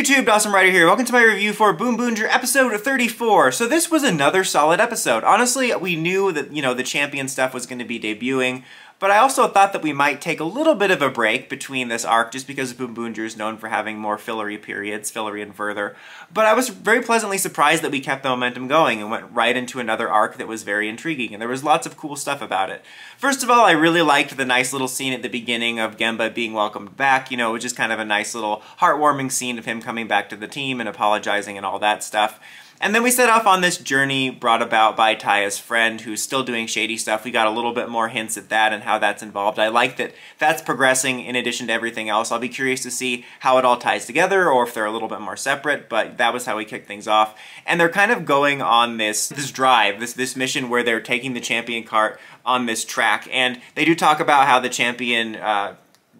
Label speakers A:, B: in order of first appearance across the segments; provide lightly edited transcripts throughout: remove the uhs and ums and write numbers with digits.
A: YouTube, Dawson Ryder here. Welcome to my review for BoonBoomger episode 34. So this was another solid episode. Honestly, we knew that, the champion stuff was going to be debuting, but I also thought that we might take a little bit of a break between this arc just because BoonBoomger is known for having more fillery periods, fillery and further. But I was very pleasantly surprised that we kept the momentum going and went right into another arc that was very intriguing, and there was lots of cool stuff about it. First of all, I really liked the nice little scene at the beginning of Gemba being welcomed back. It was just kind of a nice little heartwarming scene of him coming back to the team and apologizing and all that stuff. And then we set off on this journey brought about by Taya's friend who's still doing shady stuff. We got a little bit more hints at that and how that's involved. I like that that's progressing in addition to everything else. I'll be curious to see how it all ties together or if they're a little bit more separate, but that was how we kicked things off. And they're kind of going on this drive, this mission where they're taking the champion cart on this track. And they do talk about how the champion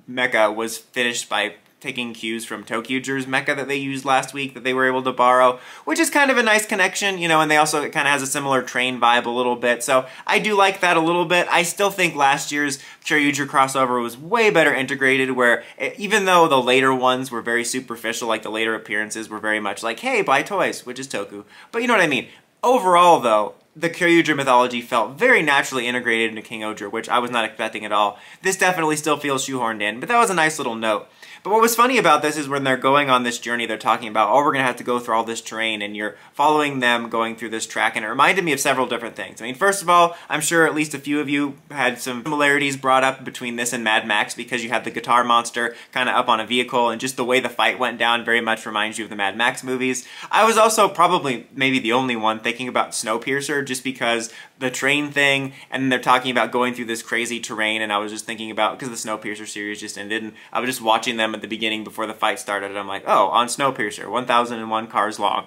A: mecha was finished by taking cues from Tokyoger's mecha that they used last week that they were able to borrow, which is kind of a nice connection, and they also, it kind of has a similar train vibe a little bit, so I do like that a little bit. I still think last year's Kyoryuger crossover was way better integrated, where even though the later ones were very superficial, like the later appearances were very much like, hey, buy toys, which is Toku, but you know what I mean. Overall, though, the Kyoryuger mythology felt very naturally integrated into King Oger, which I was not expecting at all. This definitely still feels shoehorned in, but that was a nice little note. But what was funny about this is when they're going on this journey, they're talking about, oh, we're going to have to go through all this terrain, and you're following them going through this track, and it reminded me of several different things. I mean, first of all, I'm sure at least a few of you had some similarities brought up between this and Mad Max, because you had the guitar monster kind of up on a vehicle, and just the way the fight went down very much reminds you of the Mad Max movies. I was also probably maybe the only one thinking about Snowpiercer, just because the train thing, and they're talking about going through this crazy terrain, and I was just thinking about, because the Snowpiercer series just ended, and I was just watching them at the beginning before the fight started, and I'm like, oh, on Snowpiercer, 1001 cars long.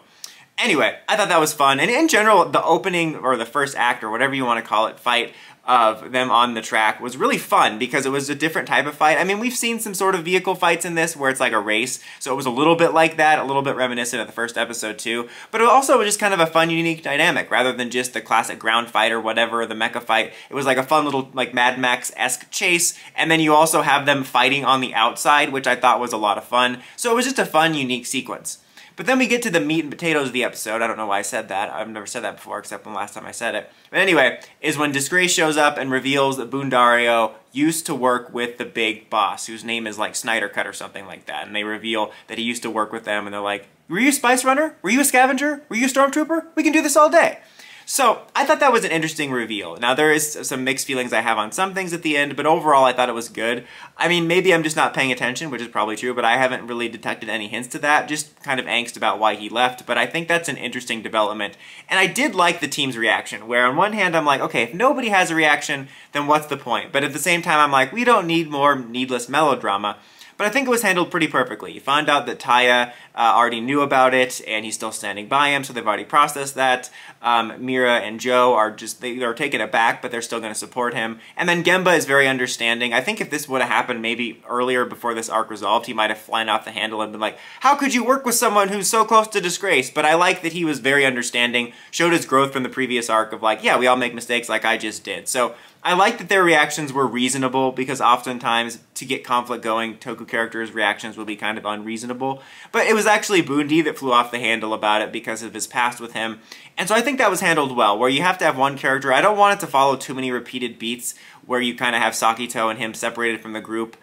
A: Anyway, I thought that was fun, and in general, the opening, or the first act, or whatever you want to call it, fight of them on the track was really fun because it was a different type of fight. I mean, we've seen some sort of vehicle fights in this where it's like a race, so it was a little bit like that, a little bit reminiscent of the first episode too, but it also was just kind of a fun, unique dynamic rather than just the classic ground fight or whatever, the mecha fight. It was like a fun little like Mad Max-esque chase, and then you also have them fighting on the outside, which I thought was a lot of fun, so it was just a fun, unique sequence. But then we get to the meat and potatoes of the episode. I don't know why I said that. I've never said that before, except when last time I said it. But anyway, is when Disgrace shows up and reveals that Boodario used to work with the big boss, whose name is like Snyder Cut or something like that. And they reveal that he used to work with them, and they're like, were you a Spice Runner? Were you a Scavenger? Were you a Stormtrooper? We can do this all day. So, I thought that was an interesting reveal. Now, there is some mixed feelings I have on some things at the end, but overall I thought it was good. I mean, maybe I'm just not paying attention, which is probably true, but I haven't really detected any hints to that, just kind of angst about why he left, but I think that's an interesting development. And I did like the team's reaction, where on one hand I'm like, okay, if nobody has a reaction, then what's the point? But at the same time I'm like, we don't need more needless melodrama. But I think it was handled pretty perfectly. You found out that Taya already knew about it, and he's still standing by him, so they've already processed that. Mira and Joe are they're taken aback, but they're still going to support him. And then Gemba is very understanding. I think if this would have happened maybe earlier before this arc resolved, he might have flown off the handle and been like, how could you work with someone who's so close to disgrace? But I like that he was very understanding, showed his growth from the previous arc of like, yeah, we all make mistakes like I just did. So I like that their reactions were reasonable, because oftentimes to get conflict going, Toku characters' reactions will be kind of unreasonable. But it was actually Boondi that flew off the handle about it because of his past with him. And so I think that was handled well, where you have to have one character. I don't want it to follow too many repeated beats where you kind of have Sakito and him separated from the group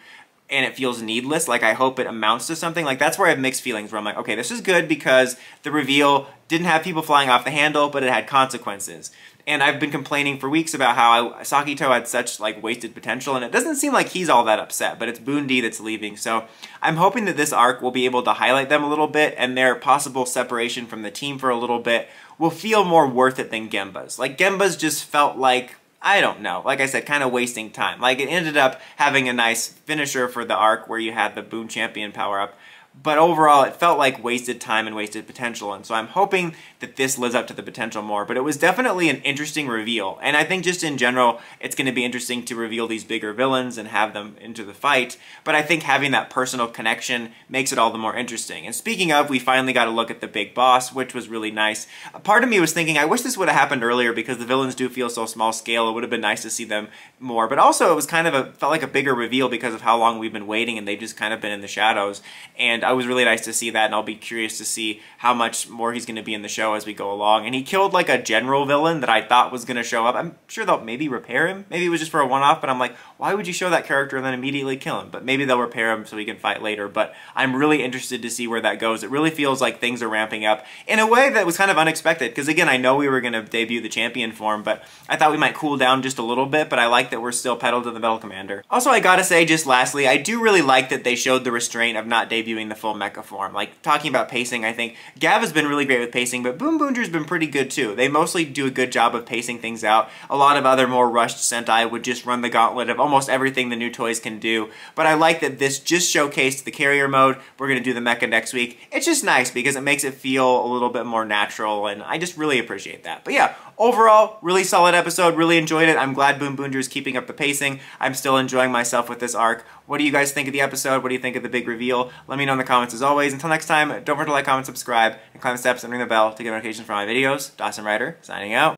A: and it feels needless. Like, I hope it amounts to something. Like, that's where I have mixed feelings, where I'm like, okay, this is good because the reveal didn't have people flying off the handle, but it had consequences. And I've been complaining for weeks about how Sakito had such like wasted potential, and it doesn't seem like he's all that upset, but it's Boondi that's leaving. So I'm hoping that this arc will be able to highlight them a little bit, and their possible separation from the team for a little bit will feel more worth it than Gemba's. Like, Gemba's just felt like, I don't know, like I said, kind of wasting time. Like, it ended up having a nice finisher for the arc where you had the Boon Champion power-up, but overall it felt like wasted time and wasted potential, and so I'm hoping that this lives up to the potential more. But it was definitely an interesting reveal, and I think just in general it's going to be interesting to reveal these bigger villains and have them into the fight, but I think having that personal connection makes it all the more interesting. And speaking of, we finally got a look at the big boss, which was really nice. A part of me was thinking, I wish this would have happened earlier because the villains do feel so small scale. It would have been nice to see them more, but also it was kind of felt like a bigger reveal because of how long we've been waiting and they've just kind of been in the shadows. And it was really nice to see that, and I'll be curious to see how much more he's going to be in the show as we go along. And he killed like a general villain that I thought was going to show up. I'm sure they'll maybe repair him. Maybe it was just for a one-off, but I'm like, why would you show that character and then immediately kill him? But maybe they'll repair him so he can fight later. But I'm really interested to see where that goes. It really feels like things are ramping up in a way that was kind of unexpected, because again, I know we were going to debut the champion form, but I thought we might cool down just a little bit, but I like that we're still pedal to the metal commander. Also, I gotta say, just lastly, I do really like that they showed the restraint of not debuting the full mecha form. Like, talking about pacing, I think Gav has been really great with pacing, but BoonBoonger's been pretty good too. They mostly do a good job of pacing things out. A lot of other more rushed Sentai would just run the gauntlet of almost everything the new toys can do, but I like that this just showcased the carrier mode. We're gonna do the mecha next week. It's just nice because it makes it feel a little bit more natural, and I just really appreciate that. But yeah, overall, really solid episode, really enjoyed it. I'm glad BoonBoonger is keeping up the pacing. I'm still enjoying myself with this arc. What do you guys think of the episode? What do you think of the big reveal? Let me know in the comments as always. Until next time, don't forget to like, comment, subscribe, and climb the steps and ring the bell to get notifications for my videos. Dawson Ryder, signing out.